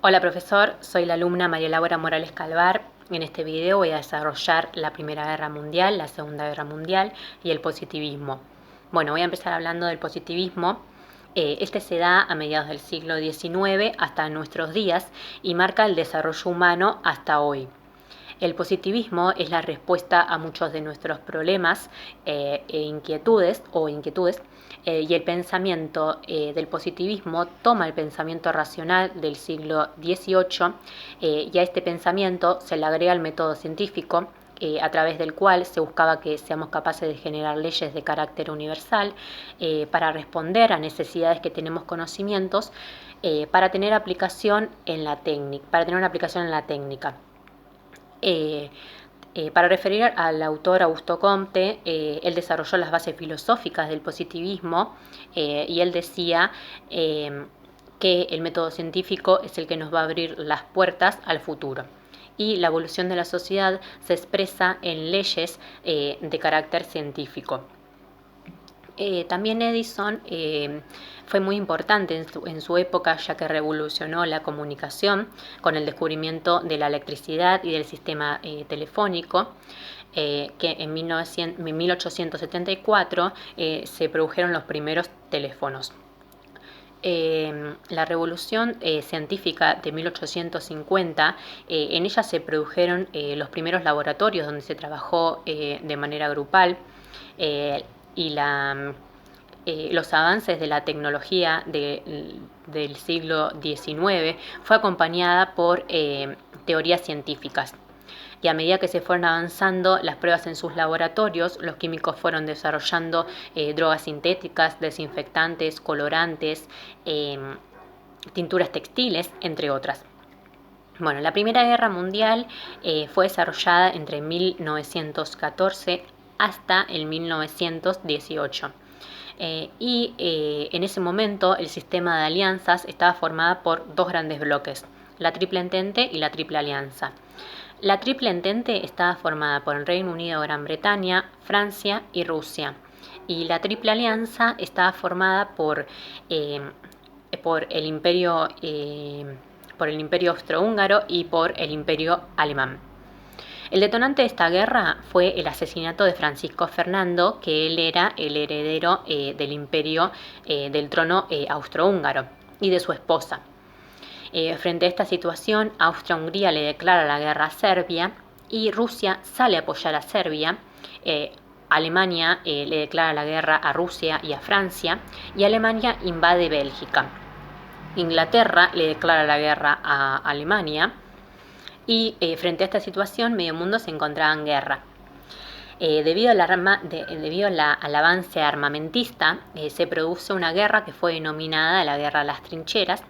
Hola profesor, soy la alumna María Laura Morales Calvar. En este video voy a desarrollar la Primera Guerra Mundial, la Segunda Guerra Mundial y el positivismo. Bueno, voy a empezar hablando del positivismo. Este se da a mediados del siglo XIX hasta nuestros días y marca el desarrollo humano hasta hoy. El positivismo es la respuesta a muchos de nuestros problemas inquietudes y el pensamiento del positivismo toma el pensamiento racional del siglo XVIII y a este pensamiento se le agrega el método científico a través del cual se buscaba que seamos capaces de generar leyes de carácter universal para responder a necesidades que tenemos conocimientos para tener aplicación en la técnica. Para referir al autor Augusto Comte, él desarrolló las bases filosóficas del positivismo y él decía que el método científico es el que nos va a abrir las puertas al futuro. Y la evolución de la sociedad se expresa en leyes de carácter científico. También Edison fue muy importante en su época, ya que revolucionó la comunicación con el descubrimiento de la electricidad y del sistema telefónico, que en 1874 se produjeron los primeros teléfonos. La revolución científica de 1850, en ella se produjeron los primeros laboratorios donde se trabajó de manera grupal y los avances de la tecnología del siglo XIX fue acompañada por teorías científicas. Y a medida que se fueron avanzando las pruebas en sus laboratorios, los químicos fueron desarrollando drogas sintéticas, desinfectantes, colorantes, tinturas textiles, entre otras. Bueno, la Primera Guerra Mundial fue desarrollada entre 1914 hasta el 1918. En ese momento el sistema de alianzas estaba formado por dos grandes bloques, la Triple Entente y la Triple Alianza. La Triple Entente estaba formada por el Reino Unido, Gran Bretaña, Francia y Rusia. Y la Triple Alianza estaba formada por el Imperio Austrohúngaro y por el Imperio Alemán. El detonante de esta guerra fue el asesinato de Francisco Fernando, que él era el heredero del imperio del trono austrohúngaro y de su esposa. Frente a esta situación, Austria-Hungría le declara la guerra a Serbia y Rusia sale a apoyar a Serbia. Alemania le declara la guerra a Rusia y a Francia y Alemania invade Bélgica. Inglaterra le declara la guerra a Alemania y frente a esta situación medio mundo se encontraba en guerra. Debido al avance armamentista se produce una guerra que fue denominada la Guerra de las Trincheras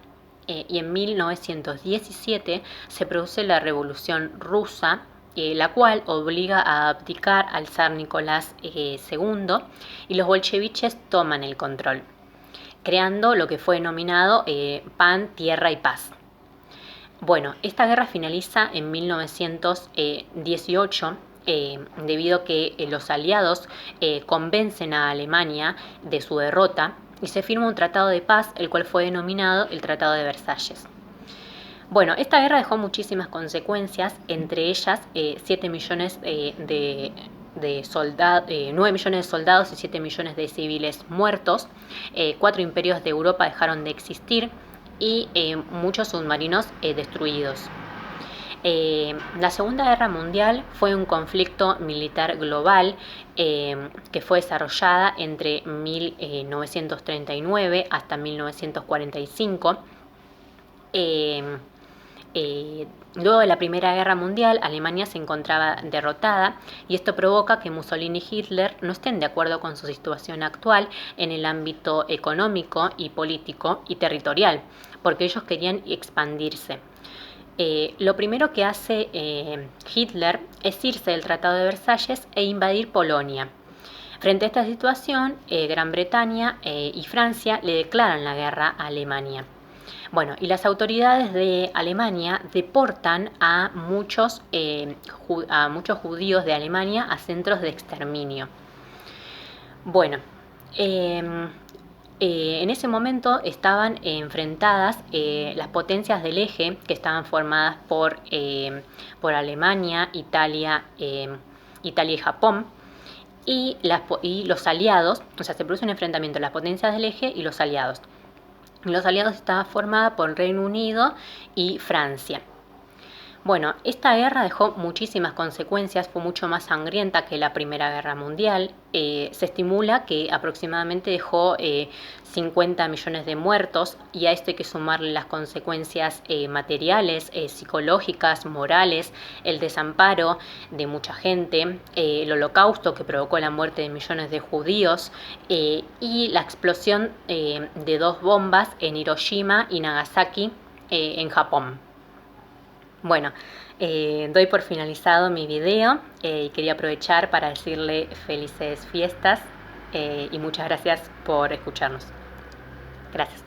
y en 1917 se produce la Revolución Rusa, la cual obliga a abdicar al zar Nicolás II y los bolcheviques toman el control, creando lo que fue denominado Pan, Tierra y Paz. Bueno, esta guerra finaliza en 1918 debido a que los aliados convencen a Alemania de su derrota y se firma un tratado de paz, el cual fue denominado el Tratado de Versalles. Bueno, esta guerra dejó muchísimas consecuencias, entre ellas 7 millones 9 millones de soldados y 7 millones de civiles muertos, 4 imperios de Europa dejaron de existir y muchos submarinos destruidos. La Segunda Guerra Mundial fue un conflicto militar global que fue desarrollada entre 1939 hasta 1945. Luego de la Primera Guerra Mundial, Alemania se encontraba derrotada y esto provoca que Mussolini y Hitler no estén de acuerdo con su situación actual en el ámbito económico y político y territorial, porque ellos querían expandirse. Lo primero que hace Hitler es irse del Tratado de Versalles e invadir Polonia. Frente a esta situación, Gran Bretaña y Francia le declaran la guerra a Alemania. Bueno, y las autoridades de Alemania deportan a muchos judíos de Alemania a centros de exterminio. Bueno, En ese momento estaban enfrentadas las potencias del eje, que estaban formadas por Alemania, Italia y Japón, y los aliados. O sea, se produce un enfrentamiento entre las potencias del eje y los aliados. Los aliados estaban formados por Reino Unido y Francia. Bueno, esta guerra dejó muchísimas consecuencias, fue mucho más sangrienta que la Primera Guerra Mundial. Se estimula que aproximadamente dejó 50 millones de muertos, y a esto hay que sumarle las consecuencias materiales, psicológicas, morales, el desamparo de mucha gente, el holocausto que provocó la muerte de millones de judíos, y la explosión de 2 bombas en Hiroshima y Nagasaki en Japón. Bueno, doy por finalizado mi video y quería aprovechar para decirle felices fiestas y muchas gracias por escucharnos. Gracias.